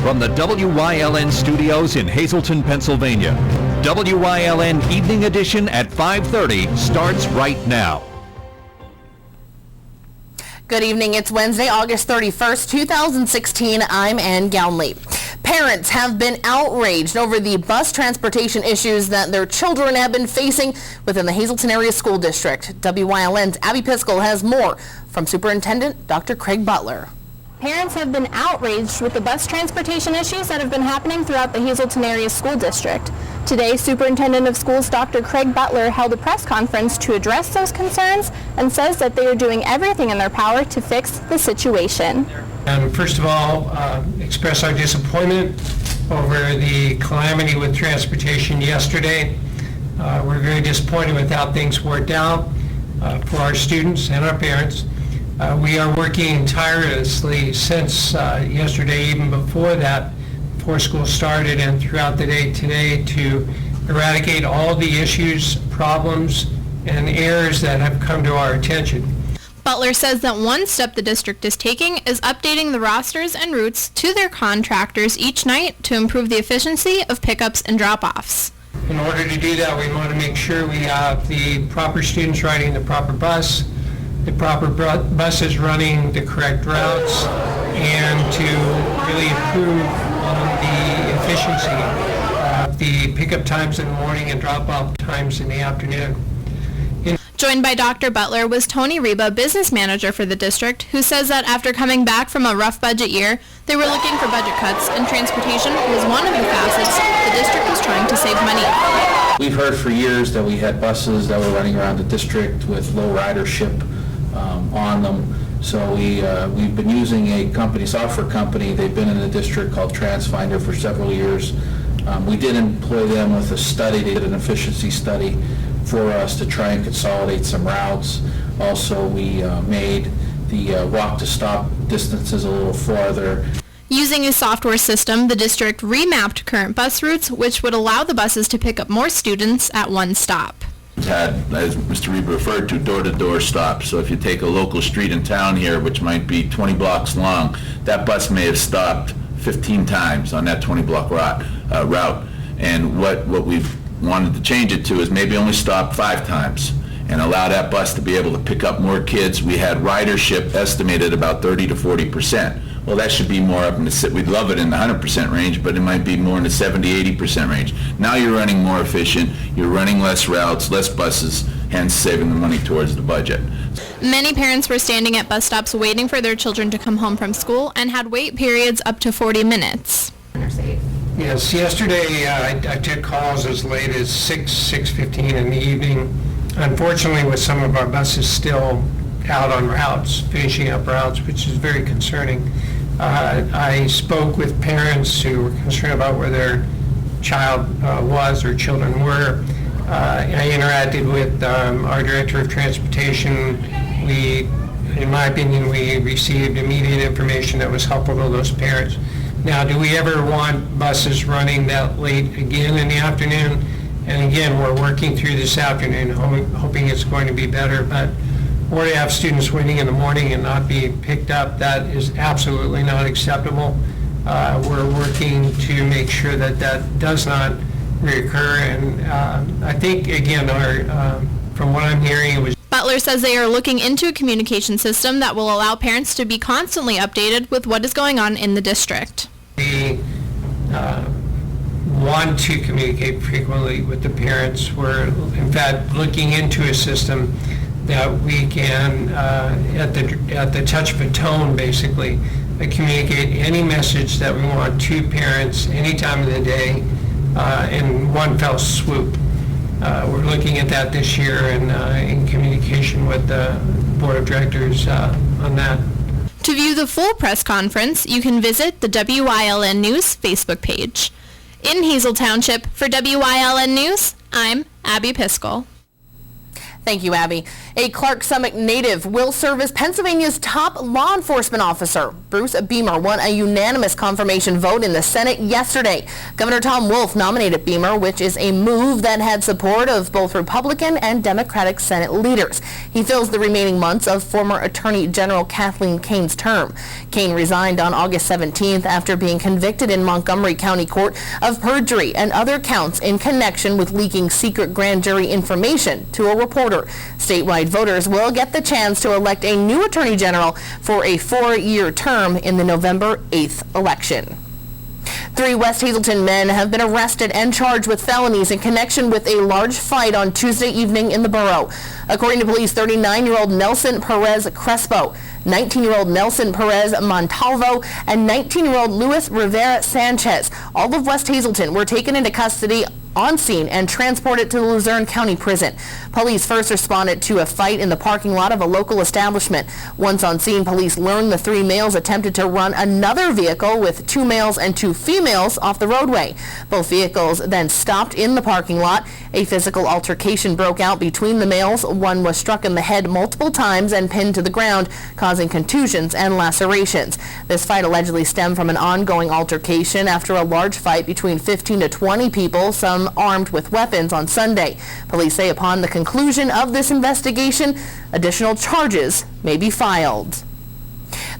from the WYLN studios in Hazleton, Pennsylvania. WYLN Evening Edition at 5:30 starts right now. Good evening. It's Wednesday, August 31st, 2016. I'm Ann Gownley. Parents have been outraged over the bus transportation issues that their children have been facing within the Hazleton Area School District. WYLN's Abby Piskel has more from Superintendent Dr. Craig Butler. Parents have been outraged with the bus transportation issues that have been happening throughout the Hazleton Area School District. Today, Superintendent of Schools Dr. Craig Butler held a press conference to address those concerns and says that they are doing everything in their power to fix the situation. First of all, express our disappointment over the calamity with transportation yesterday. We're very disappointed with how things worked out for our students and our parents. We are working tirelessly since yesterday, even before that, before school started and throughout the day today, to eradicate all the issues, problems, and errors that have come to our attention. Butler says that one step the district is taking is updating the rosters and routes to their contractors each night to improve the efficiency of pickups and drop-offs. In order to do that, we want to make sure we have the proper students riding the proper bus, the proper buses running the correct routes, and to really improve on the efficiency of the pickup times in the morning and drop-off times in the afternoon. Joined by Dr. Butler was Tony Reba, business manager for the district, who says that after coming back from a rough budget year, they were looking for budget cuts, and transportation was one of the facets the district was trying to save money on. We've heard for years that we had buses that were running around the district with low ridership on them. So we've been using a software company. They've been in the district called TransFinder for several years. We did employ them with a study. They did an efficiency study for us to try and consolidate some routes. Also, we made the walk-to-stop distances a little farther. Using a software system, the district remapped current bus routes, which would allow the buses to pick up more students at one stop. Had, as Mr. Reba referred to, door-to-door stops. So if you take a local street in town here, which might be 20 blocks long, that bus may have stopped 15 times on that 20-block route. And what we've wanted to change it to is maybe only stop 5 times and allow that bus to be able to pick up more kids. We had ridership estimated about 30 to 40%. Well, that should be more up in the, we'd love it in the 100% range, but it might be more in the 70, 80% range. Now you're running more efficient, you're running less routes, less buses, hence saving the money towards the budget. Many parents were standing at bus stops waiting for their children to come home from school and had wait periods up to 40 minutes. Yes, yesterday I took calls as late as 6:15 in the evening. Unfortunately, with some of our buses still out on routes, finishing up routes, which is very concerning. I spoke with parents who were concerned about where their child was or children were. I interacted with our Director of Transportation. In my opinion, we received immediate information that was helpful to those parents. Now, do we ever want buses running that late again in the afternoon? And again, we're working through this afternoon, hoping it's going to be better, but or to have students waiting in the morning and not be picked up, that is absolutely not acceptable. We're working to make sure that that does not reoccur, and I think, again, from what I'm hearing, it was... Butler says they are looking into a communication system that will allow parents to be constantly updated with what is going on in the district. We want to communicate frequently with the parents. We're, in fact, looking into a system that we can, at the touch of a tone, basically, communicate any message that we want to parents any time of the day in one fell swoop. We're looking at that this year and in communication with the Board of Directors on that. To view the full press conference, you can visit the WYLN News Facebook page. In Hazel Township, for WYLN News, I'm Abby Piskel. Thank you, Abby. A Clark Summit native will serve as Pennsylvania's top law enforcement officer. Bruce Beamer won a unanimous confirmation vote in the Senate yesterday. Governor Tom Wolf nominated Beamer, which is a move that had support of both Republican and Democratic Senate leaders. He fills the remaining months of former Attorney General Kathleen Kane's term. Kane resigned on August 17th after being convicted in Montgomery County Court of perjury and other counts in connection with leaking secret grand jury information to a reporter. Statewide voters will get the chance to elect a new Attorney General for a 4-year term in the November 8th election. 3 West Hazleton men have been arrested and charged with felonies in connection with a large fight on Tuesday evening in the borough. According to police, 39-year-old Nelson Perez Crespo, 19-year-old Nelson Perez Montalvo, and 19-year-old Luis Rivera Sanchez, all of West Hazleton, were taken into custody on scene and transported to the Luzerne County Prison. Police first responded to a fight in the parking lot of a local establishment. Once on scene, police learned the 3 males attempted to run another vehicle with 2 males and 2 females off the roadway. Both vehicles then stopped in the parking lot. A physical altercation broke out between the males. One was struck in the head multiple times and pinned to the ground, causing contusions and lacerations. This fight allegedly stemmed from an ongoing altercation after a large fight between 15 to 20 people, some armed with weapons, on Sunday. Police say upon the conclusion of this investigation, additional charges may be filed.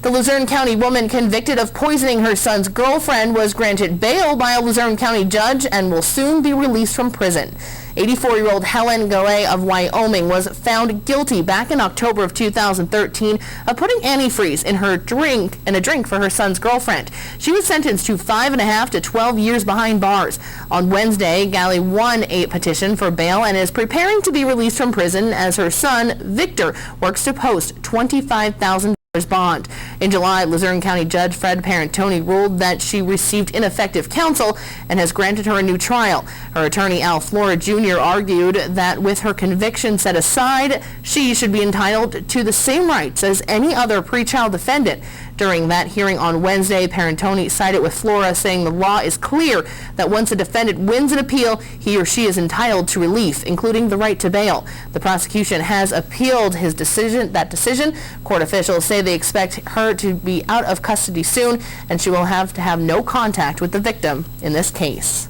The Luzerne County woman convicted of poisoning her son's girlfriend was granted bail by a Luzerne County judge and will soon be released from prison. 84-year-old Helen Gallet of Wyoming was found guilty back in October of 2013 of putting antifreeze in a drink for her son's girlfriend. She was sentenced to 5.5 to 12 years behind bars. On Wednesday, Gallet won a petition for bail and is preparing to be released from prison as her son, Victor, works to post $25,000 bond. In July, Luzerne County Judge Fred Parentoni ruled that she received ineffective counsel and has granted her a new trial. Her attorney, Al Flora Jr., argued that with her conviction set aside, she should be entitled to the same rights as any other pretrial defendant. During that hearing on Wednesday, Parentoni sided with Flora, saying the law is clear that once a defendant wins an appeal, he or she is entitled to relief, including the right to bail. The prosecution has appealed that decision. Court officials say they expect her to be out of custody soon, and she will have to have no contact with the victim in this case.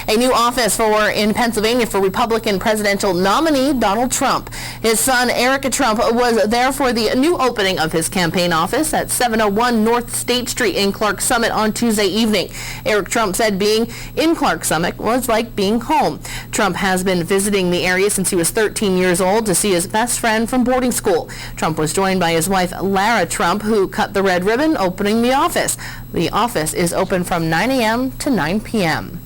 A new office in Pennsylvania for Republican presidential nominee Donald Trump. His son, Eric Trump, was there for the new opening of his campaign office at 701 North State Street in Clark Summit on Tuesday evening. Eric Trump said being in Clark Summit was like being home. Trump has been visiting the area since he was 13 years old to see his best friend from boarding school. Trump was joined by his wife, Lara Trump, who cut the red ribbon opening the office. The office is open from 9 a.m. to 9 p.m.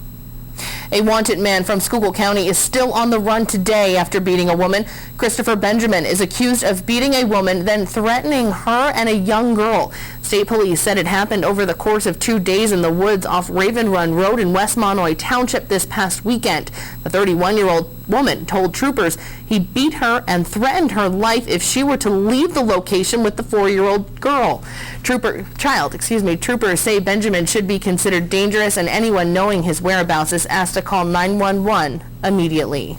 A wanted man from Schuylkill County is still on the run today after beating a woman. Christopher Benjamin is accused of beating a woman, then threatening her and a young girl. State police said it happened over the course of 2 days in the woods off Raven Run Road in West Monoy Township this past weekend. The 31-year-old woman told troopers he beat her and threatened her life if she were to leave the location with the 4-year-old girl. Troopers say Benjamin should be considered dangerous, and anyone knowing his whereabouts is asked to call 911 immediately.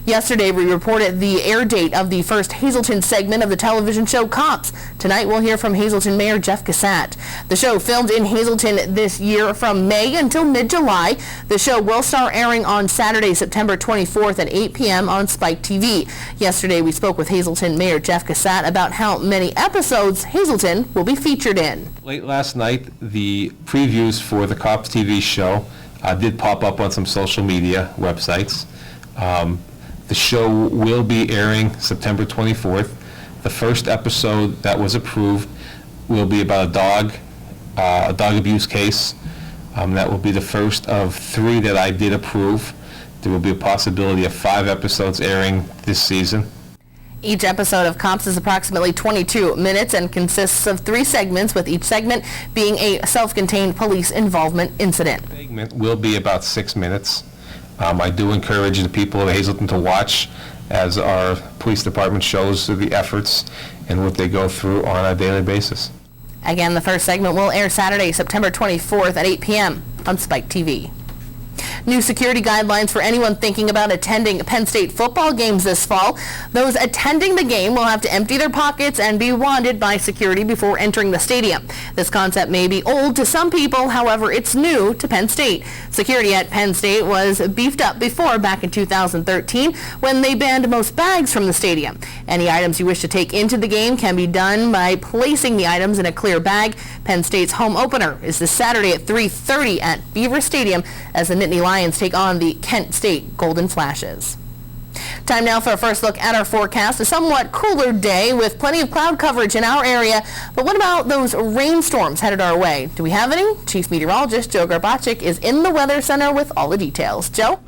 Yesterday, we reported the air date of the first Hazleton segment of the television show Cops. Tonight, we'll hear from Hazleton Mayor Jeff Cassat. The show filmed in Hazleton this year from May until mid-July. The show will start airing on Saturday, September 24th at 8 p.m. on Spike TV. Yesterday, we spoke with Hazleton Mayor Jeff Cassat about how many episodes Hazleton will be featured in. Late last night, the previews for the Cops TV show did pop up on some social media websites. The show will be airing September 24th. The first episode that was approved will be about a dog abuse case. That will be the first of 3 that I did approve. There will be a possibility of 5 episodes airing this season. Each episode of Cops is approximately 22 minutes and consists of 3 segments, with each segment being a self-contained police involvement incident. The segment will be about 6 minutes. I do encourage the people of Hazleton to watch as our police department shows the efforts and what they go through on a daily basis. Again, the first segment will air Saturday, September 24th at 8 p.m. on Spike TV. New security guidelines for anyone thinking about attending Penn State football games this fall. Those attending the game will have to empty their pockets and be wanded by security before entering the stadium. This concept may be old to some people, however, it's new to Penn State. Security at Penn State was beefed up before back in 2013 when they banned most bags from the stadium. Any items you wish to take into the game can be done by placing the items in a clear bag. Penn State's home opener is this Saturday at 3:30 at Beaver Stadium as the Nittany Lions take on the Kent State Golden Flashes. Time now for a first look at our forecast. A somewhat cooler day with plenty of cloud coverage in our area. But what about those rainstorms headed our way? Do we have any? Chief Meteorologist Joe Garbacik is in the Weather Center with all the details. Joe?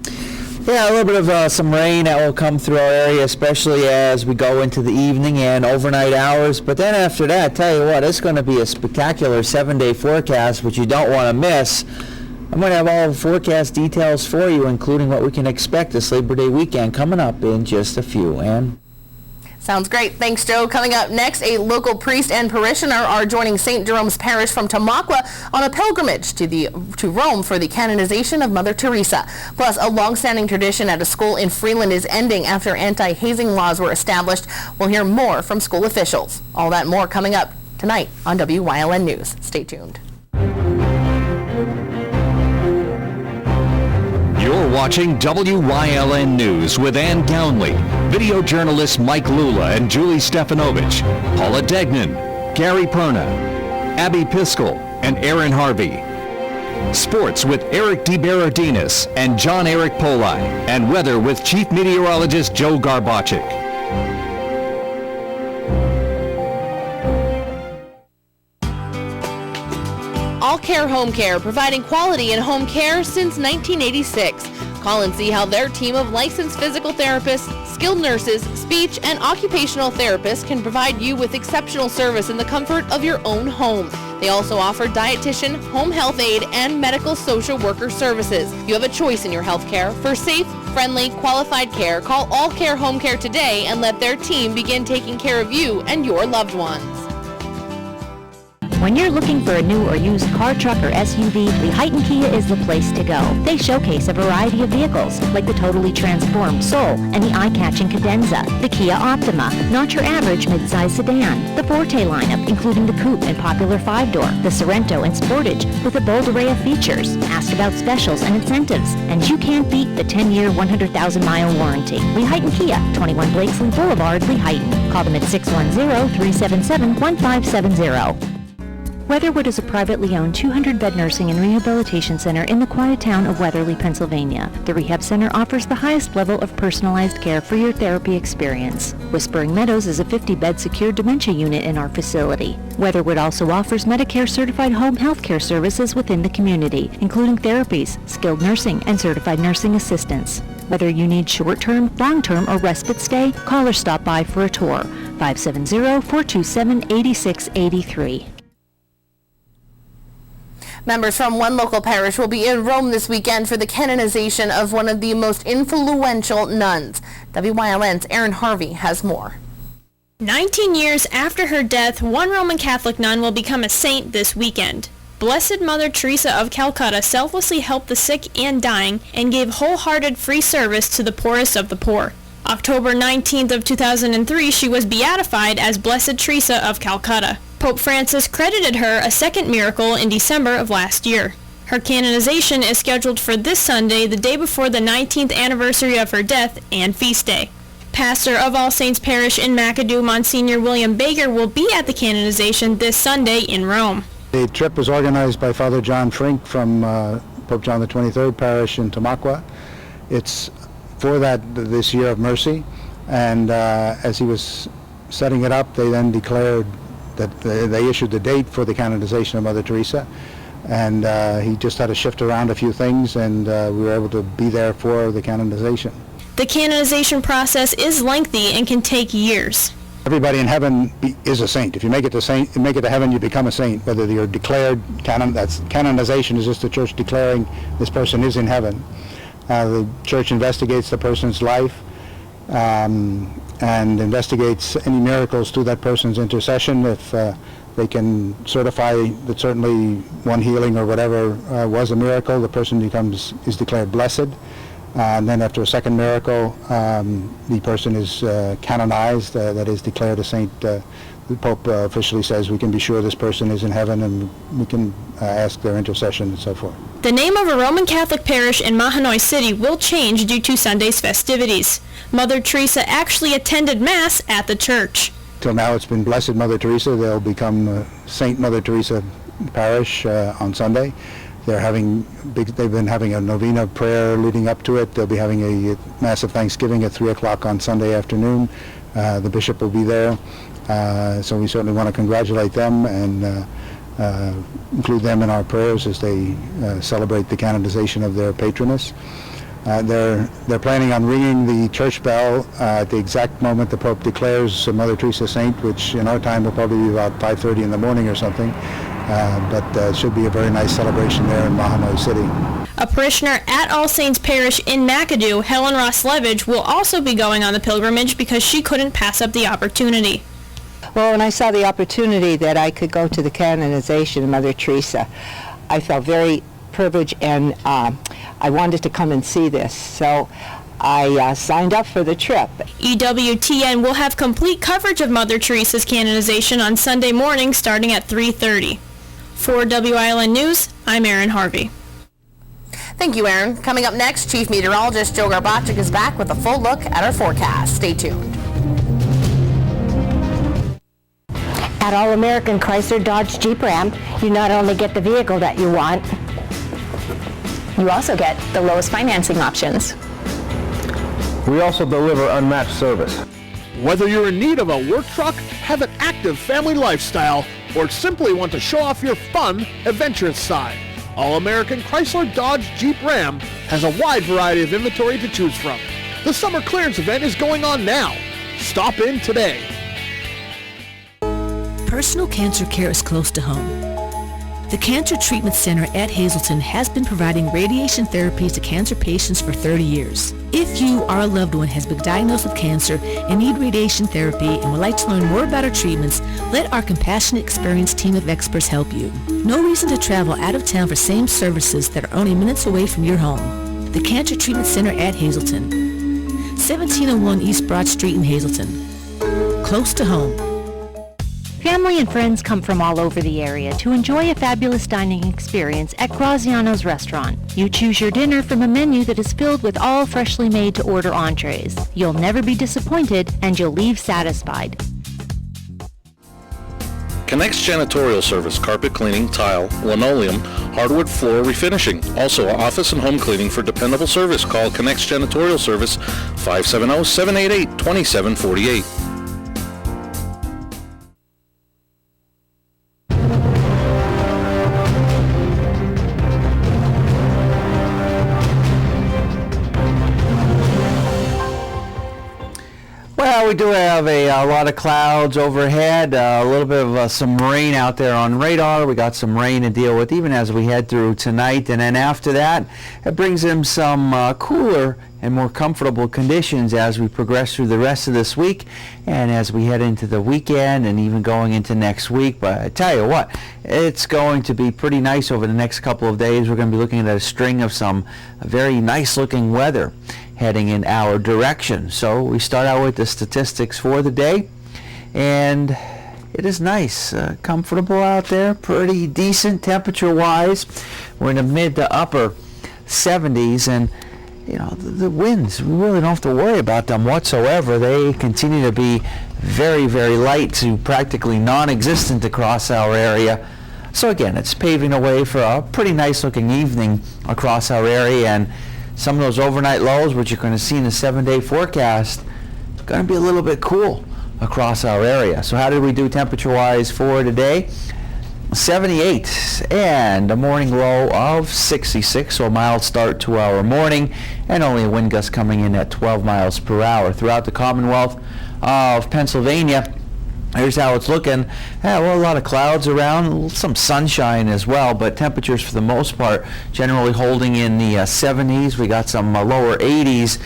Yeah, a little bit of some rain that will come through our area, especially as we go into the evening and overnight hours. But then after that, tell you what, it's going to be a spectacular 7-day forecast, which you don't want to miss. I'm going to have all the forecast details for you, including what we can expect this Labor Day weekend coming up in just a few. Ann? Sounds great. Thanks, Joe. Coming up next, a local priest and parishioner are joining St. Jerome's Parish from Tamaqua on a pilgrimage to Rome for the canonization of Mother Teresa. Plus, a long-standing tradition at a school in Freeland is ending after anti-hazing laws were established. We'll hear more from school officials. All that and more coming up tonight on WYLN News. Stay tuned. You're watching WYLN News with Ann Gownley, video journalists Mike Lula and Julie Stefanovich, Paula Degnan, Gary Perna, Abby Piskel, and Aaron Harvey. Sports with Eric DeBerardinis and John Eric Poli, and weather with Chief Meteorologist Joe Garbacik. All Care Home Care, providing quality in home care since 1986. Call and see how their team of licensed physical therapists, skilled nurses, speech, and occupational therapists can provide you with exceptional service in the comfort of your own home. They also offer dietitian, home health aide, and medical social worker services. You have a choice in your health care. For safe, friendly, qualified care, call All Care Home Care today and let their team begin taking care of you and your loved ones. When you're looking for a new or used car, truck, or SUV, Lehighton Kia is the place to go. They showcase a variety of vehicles, like the totally transformed Soul and the eye-catching Cadenza, the Kia Optima, not your average mid-size sedan, the Forte lineup, including the Coupe and popular 5-door, the Sorento and Sportage, with a bold array of features. Ask about specials and incentives, and you can't beat the 10-year, 100,000-mile warranty. Lehighton Kia, 21 Blakesley Boulevard, Lehighton. Call them at 610-377-1570. Weatherwood is a privately owned 200-bed nursing and rehabilitation center in the quiet town of Weatherly, Pennsylvania. The rehab center offers the highest level of personalized care for your therapy experience. Whispering Meadows is a 50-bed secure dementia unit in our facility. Weatherwood also offers Medicare-certified home health care services within the community, including therapies, skilled nursing, and certified nursing assistance. Whether you need short-term, long-term, or respite stay, call or stop by for a tour. 570-427-8683. Members from one local parish will be in Rome this weekend for the canonization of one of the most influential nuns. WYLN's Aaron Harvey has more. 19 years after her death, one Roman Catholic nun will become a saint this weekend. Blessed Mother Teresa of Calcutta selflessly helped the sick and dying and gave wholehearted free service to the poorest of the poor. October 19th of 2003, she was beatified as Blessed Teresa of Calcutta. Pope Francis credited her a second miracle in December of last year. Her canonization is scheduled for this Sunday, the day before the 19th anniversary of her death and feast day. Pastor of All Saints Parish in McAdoo, Monsignor William Baker, will be at the canonization this Sunday in Rome. The trip was organized by Father John Frink from Pope John XXIII Parish in Tamaqua. It's for this year of mercy, and as he was setting it up, they then declared that they issued the date for the canonization of Mother Teresa, and he just had to shift around a few things, and we were able to be there for the canonization. The canonization process is lengthy and can take years. Everybody in heaven is a saint. If you make it to heaven, you become a saint. Whether you're declared canonization is just the church declaring this person is in heaven. The church investigates the person's life and investigates any miracles through that person's intercession. If they can certify that certainly one healing or whatever was a miracle. The person is declared blessed. And then after a second miracle, the person is canonized, that is declared a saint. The Pope officially says we can be sure this person is in heaven, and we can ask their intercession and so forth. The name of a Roman Catholic parish in Mahanoy City will change due to Sunday's festivities. Mother Teresa actually attended Mass at the church. Till now it's been Blessed Mother Teresa. They'll become Saint Mother Teresa Parish on Sunday. They've been having a novena prayer leading up to it. They'll be having a Mass of Thanksgiving at 3 o'clock on Sunday afternoon. The bishop will be there. So we certainly want to congratulate them and include them in our prayers as they celebrate the canonization of their patroness. They're planning on ringing the church bell at the exact moment the Pope declares Mother Teresa saint, which in our time will probably be about 5:30 in the morning or something. But it should be a very nice celebration there in Mahanoy City. A parishioner at All Saints Parish in McAdoo, Helen Ross-Levage, will also be going on the pilgrimage because she couldn't pass up the opportunity. Well, when I saw the opportunity that I could go to the canonization of Mother Teresa, I felt very privileged, and I wanted to come and see this. So I signed up for the trip. EWTN will have complete coverage of Mother Teresa's canonization on Sunday morning starting at 3:30. For WILN News, I'm Erin Harvey. Thank you, Erin. Coming up next, Chief Meteorologist Joe Garbaczyk is back with a full look at our forecast. Stay tuned. At All American Chrysler Dodge Jeep Ram, you not only get the vehicle that you want, you also get the lowest financing options. We also deliver unmatched service. Whether you're in need of a work truck, have an active family lifestyle, or simply want to show off your fun, adventurous side, All American Chrysler Dodge Jeep Ram has a wide variety of inventory to choose from. The summer clearance event is going on now. Stop in today. Personal cancer care is close to home. The Cancer Treatment Center at Hazleton has been providing radiation therapies to cancer patients for 30 years. If you or a loved one has been diagnosed with cancer and need radiation therapy and would like to learn more about our treatments, let our compassionate, experienced team of experts help you. No reason to travel out of town for same services that are only minutes away from your home. The Cancer Treatment Center at Hazleton. 1701 East Broad Street in Hazleton. Close to home. Family and friends come from all over the area to enjoy a fabulous dining experience at Graziano's Restaurant. You choose your dinner from a menu that is filled with all freshly made to order entrees. You'll never be disappointed and you'll leave satisfied. Connects Janitorial Service, carpet cleaning, tile, linoleum, hardwood floor refinishing. Also office and home cleaning for dependable service. Call Connects Janitorial Service 570-788-2748. Well, we do have a lot of clouds overhead, a little bit of some rain out there on radar. We got some rain to deal with even as we head through tonight, and then after that, it brings in some cooler and more comfortable conditions as we progress through the rest of this week and as we head into the weekend and even going into next week. But I tell you what, it's going to be pretty nice over the next couple of days. We're going to be looking at a string of some very nice looking weather heading in our direction. So we start out with the statistics for the day, and it is nice, comfortable out there, pretty decent temperature wise. We're in the mid to upper 70s, and you know, the winds, we really don't have to worry about them whatsoever. They continue to be very, very light to practically non-existent across our area. So again, it's paving the way for a pretty nice looking evening across our area, and some of those overnight lows, which you're going to see in the 7-day forecast, it's going to be a little bit cool across our area. So how did we do temperature-wise for today? 78 and a morning low of 66, so a mild start to our morning, and only a wind gust coming in at 12 miles per hour. Throughout the Commonwealth of Pennsylvania, Here's how it's looking. Well, a lot of clouds around, some sunshine as well, but temperatures for the most part generally holding in the 70s. We got some lower 80s.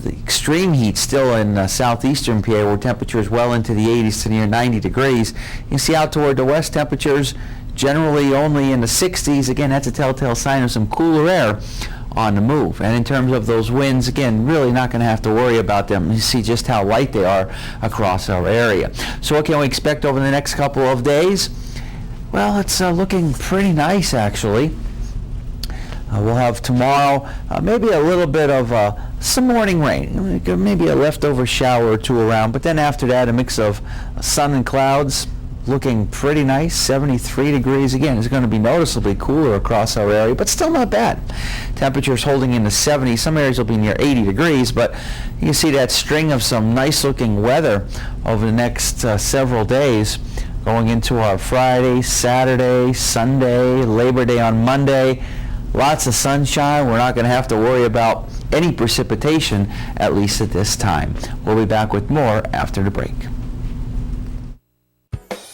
The extreme heat still in southeastern PA, where temperatures well into the 80s to near 90 degrees. You see out toward the west, temperatures generally only in the 60s. Again, that's a telltale sign of some cooler air on the move. And in terms of those winds, again, really not going to have to worry about them. You see just how light they are across our area. So what can we expect over the next couple of days? Well, it's looking pretty nice, actually. We'll have tomorrow maybe a little bit of some morning rain, maybe a leftover shower or two around, but then after that a mix of sun and clouds. Looking pretty nice, 73 degrees. Again, it's going to be noticeably cooler across our area, but still not bad. Temperatures holding in the 70s. Some areas will be near 80 degrees, but you can see that string of some nice looking weather over the next several days, going into our Friday, Saturday, Sunday, Labor Day on Monday. Lots of sunshine. We're not going to have to worry about any precipitation, at least at this time. We'll be back with more after the break.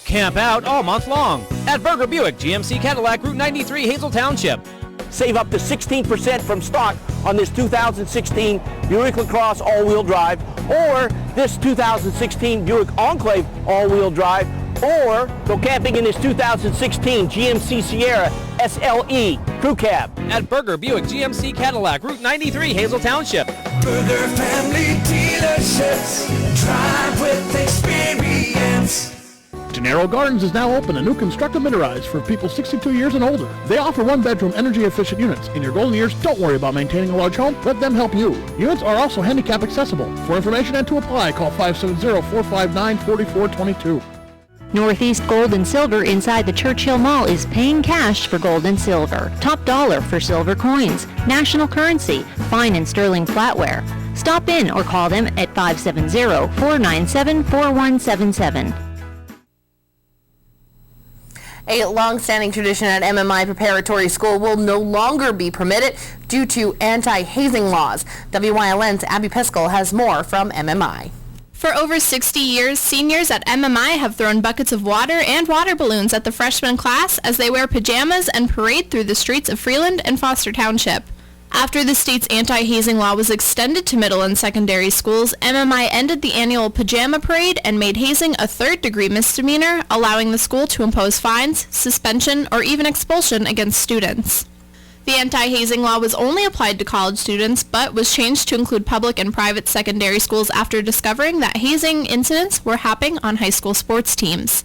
Camp out all month long at Berger Buick GMC Cadillac Route 93 Hazel Township. Save up to 16% from stock on this 2016 Buick LaCrosse all-wheel drive, or this 2016 Buick Enclave all-wheel drive, or go camping in this 2016 GMC Sierra SLE Crew Cab. At Berger Buick GMC Cadillac Route 93 Hazel Township. Berger Family Dealerships, drive with experience. Gennaro Gardens is now open, a new constructed mid-rise for people 62 years and older. They offer one-bedroom energy-efficient units. In your golden years, don't worry about maintaining a large home. Let them help you. Units are also handicap accessible. For information and to apply, call 570-459-4422. Northeast Gold and Silver inside the Churchill Mall is paying cash for gold and silver. Top dollar for silver coins. National currency. Fine and sterling flatware. Stop in or call them at 570-497-4177. A long-standing tradition at MMI Preparatory School will no longer be permitted due to anti-hazing laws. WYLN's Abby Piskel has more from MMI. For over 60 years, seniors at MMI have thrown buckets of water and water balloons at the freshman class as they wear pajamas and parade through the streets of Freeland and Foster Township. After the state's anti-hazing law was extended to middle and secondary schools, MMI ended the annual pajama parade and made hazing a third-degree misdemeanor, allowing the school to impose fines, suspension, or even expulsion against students. The anti-hazing law was only applied to college students, but was changed to include public and private secondary schools after discovering that hazing incidents were happening on high school sports teams.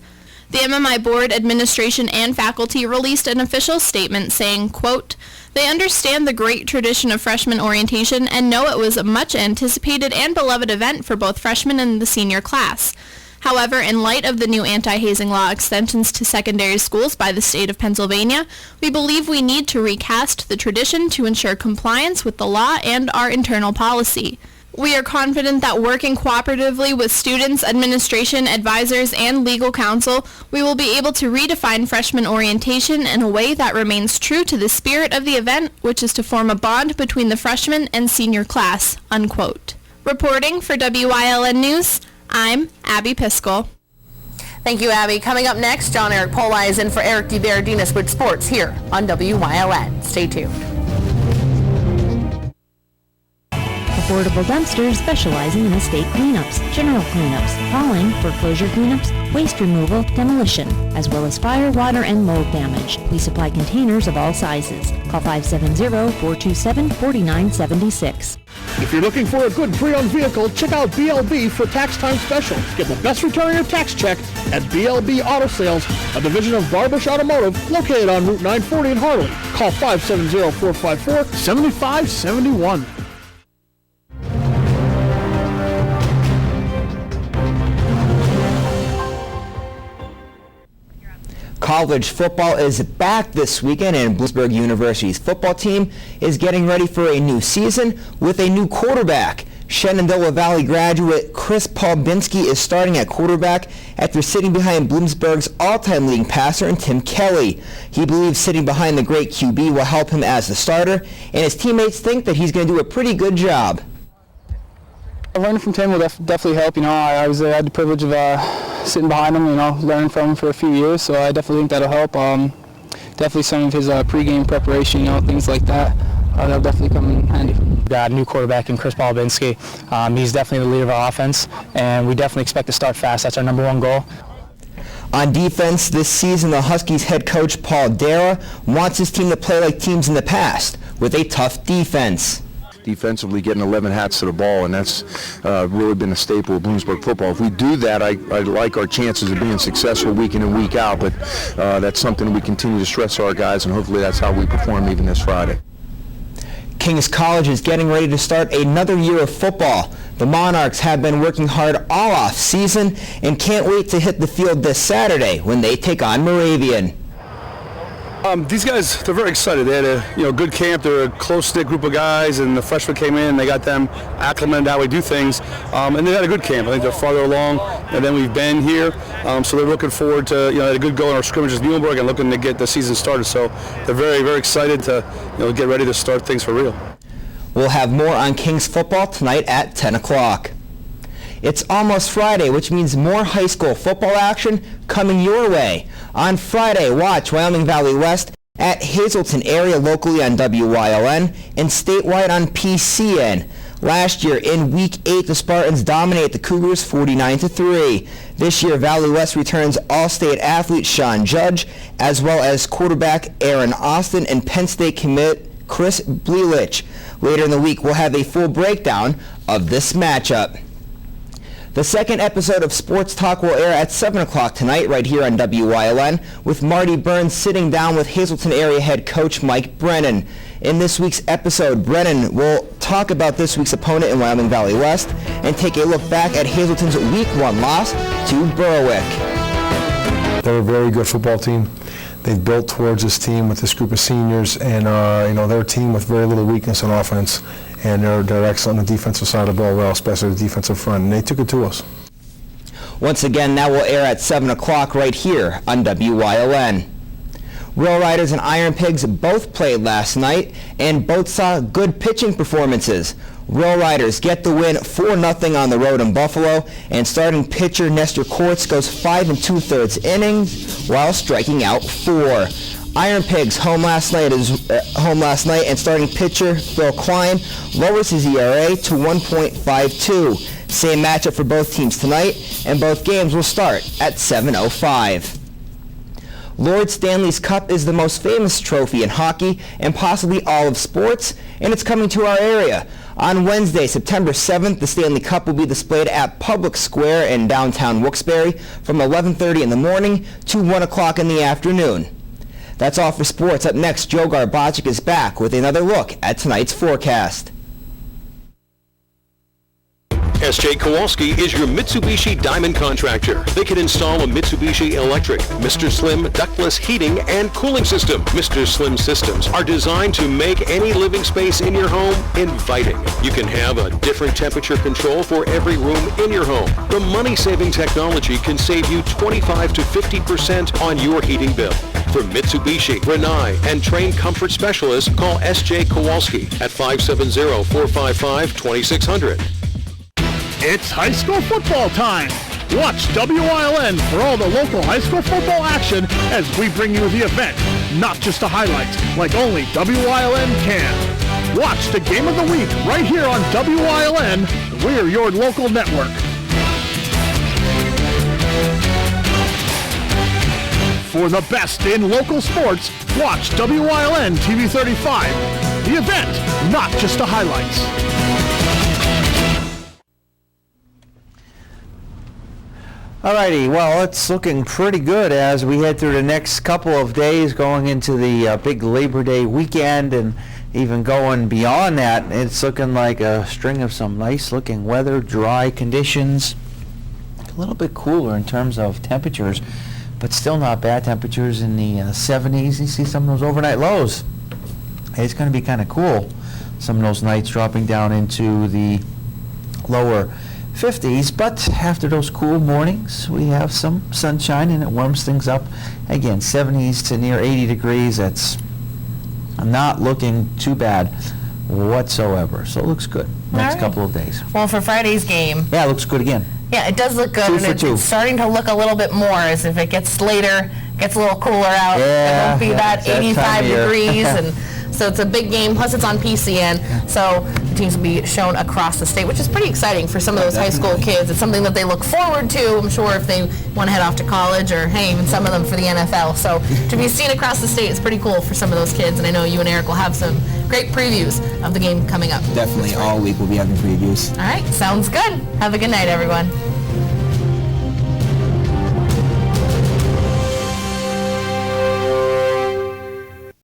The MMI board, administration, and faculty released an official statement saying, quote, "They understand the great tradition of freshman orientation and know it was a much anticipated and beloved event for both freshmen and the senior class. However, in light of the new anti-hazing law extensions to secondary schools by the state of Pennsylvania, we believe we need to recast the tradition to ensure compliance with the law and our internal policy. We are confident that working cooperatively with students, administration, advisors, and legal counsel, we will be able to redefine freshman orientation in a way that remains true to the spirit of the event, which is to form a bond between the freshman and senior class," unquote. Reporting for WYLN News, I'm Abby Piskel. Thank you, Abby. Coming up next, John Eric Pola is in for Eric DeBerardinis with sports here on WYLN. Stay tuned. Affordable dumpsters specializing in estate cleanups, general cleanups, hauling, foreclosure cleanups, waste removal, demolition, as well as fire, water, and mold damage. We supply containers of all sizes. Call 570-427-4976. If you're looking for a good pre-owned vehicle, check out BLB for tax time special. Get the best return on your tax check at BLB Auto Sales, a division of Barbush Automotive located on Route 940 in Harley. Call 570-454-7571. College football is back this weekend, and Bloomsburg University's football team is getting ready for a new season with a new quarterback. Shenandoah Valley graduate Chris Paulbinski is starting at quarterback after sitting behind Bloomsburg's all-time leading passer in Tim Kelly. He believes sitting behind the great QB will help him as the starter, and his teammates think that he's going to do a pretty good job. Learning from Tim will definitely help. I had the privilege of sitting behind him, learning from him for a few years, so I definitely think that'll help. Definitely some of his pregame preparation, things like that. That'll definitely come in handy. Got a new quarterback in Chris Balbinski. He's definitely the leader of our offense, and we definitely expect to start fast. That's our number one goal. On defense this season, the Huskies head coach Paul Dara wants his team to play like teams in the past, with a tough defense. Defensively getting 11 hats to the ball, and that's really been a staple of Bloomsburg football. If we do that, I like our chances of being successful week in and week out, but that's something we continue to stress to our guys, and hopefully that's how we perform even this Friday. King's College is getting ready to start another year of football. The Monarchs have been working hard all off season and can't wait to hit the field this Saturday when they take on Moravian. These guys, they're very excited. They had a good camp. They're a close-knit group of guys, and the freshmen came in. They got them acclimated how we do things, and they had a good camp. I think they're farther along than we've been here, so they're looking forward to had a good go in our scrimmages in Muhlenberg and looking to get the season started. So they're very, very excited to get ready to start things for real. We'll have more on Kings football tonight at 10 o'clock. It's almost Friday, which means more high school football action coming your way. On Friday, watch Wyoming Valley West at Hazleton area locally on WYLN and statewide on PCN. Last year, in Week 8, the Spartans dominate the Cougars 49-3. This year, Valley West returns All-State athlete Sean Judge, as well as quarterback Aaron Austin and Penn State commit Chris Blelich. Later in the week, we'll have a full breakdown of this matchup. The second episode of Sports Talk will air at 7 o'clock tonight right here on WYLN with Marty Burns sitting down with Hazleton area head coach Mike Brennan. In this week's episode, Brennan will talk about this week's opponent in Wyoming Valley West and take a look back at Hazleton's Week 1 loss to Berwick. They're a very good football team. They've built towards this team with this group of seniors, and they're a team with very little weakness on offense. And they're excellent on the defensive side of the ball, well, especially the defensive front, and they took it to us. Once again, that will air at 7 o'clock right here on WYLN. Rail Riders and Iron Pigs both played last night, and both saw good pitching performances. Rail Riders get the win 4-0 on the road in Buffalo, and starting pitcher Nestor Kortz goes 5 2/3 innings while striking out 4. Iron Pigs home last night, and starting pitcher Phil Klein lowers his ERA to 1.52. Same matchup for both teams tonight, and both games will start at 7:05. Lord Stanley's Cup is the most famous trophy in hockey and possibly all of sports, and it's coming to our area. On Wednesday, September 7th, the Stanley Cup will be displayed at Public Square in downtown Wilkes-Barre from 11:30 in the morning to 1 o'clock in the afternoon. That's all for sports. Up next, Joe Garbacic is back with another look at tonight's forecast. S.J. Kowalski is your Mitsubishi Diamond contractor. They can install a Mitsubishi electric, Mr. Slim ductless heating and cooling system. Mr. Slim systems are designed to make any living space in your home inviting. You can have a different temperature control for every room in your home. The money-saving technology can save you 25 to 50% on your heating bill. For Mitsubishi, Rinnai, and trained comfort specialists, call S.J. Kowalski at 570-455-2600. It's high school football time. Watch WYLN for all the local high school football action as we bring you the event, not just a highlight, like only WYLN can. Watch the game of the week right here on WYLN. We're your local network. For the best in local sports, watch WYLN TV 35. The event, not just a highlight. Alrighty, well, it's looking pretty good as we head through the next couple of days going into the big Labor Day weekend and even going beyond that. It's looking like a string of some nice looking weather, dry conditions, a little bit cooler in terms of temperatures, but still not bad temperatures in the 70s. You see some of those overnight lows. It's going to be kind of cool. Some of those nights dropping down into the lower 50s, but after those cool mornings, we have some sunshine and it warms things up. Again, 70s to near 80 degrees. That's not looking too bad whatsoever. So it looks good. Next right. couple of days. Well, for Friday's game, Yeah, it looks good again. yeah, it does look good. 2 and for 2. It's starting to look a little bit more as if it gets later, gets a little cooler out. Yeah, it won't be yeah, that it's that 85 time of year. degrees. And so it's a big game, plus it's on PCN. So the teams will be shown across the state, which is pretty exciting for some of those high school kids. It's something that they look forward to, I'm sure, if they want to head off to college or, hey, even some of them for the NFL. So to be seen across the state is pretty cool for some of those kids. And I know you and Eric will have some great previews of the game coming up. Definitely all week we'll be having previews. All right, sounds good. Have a good night, everyone.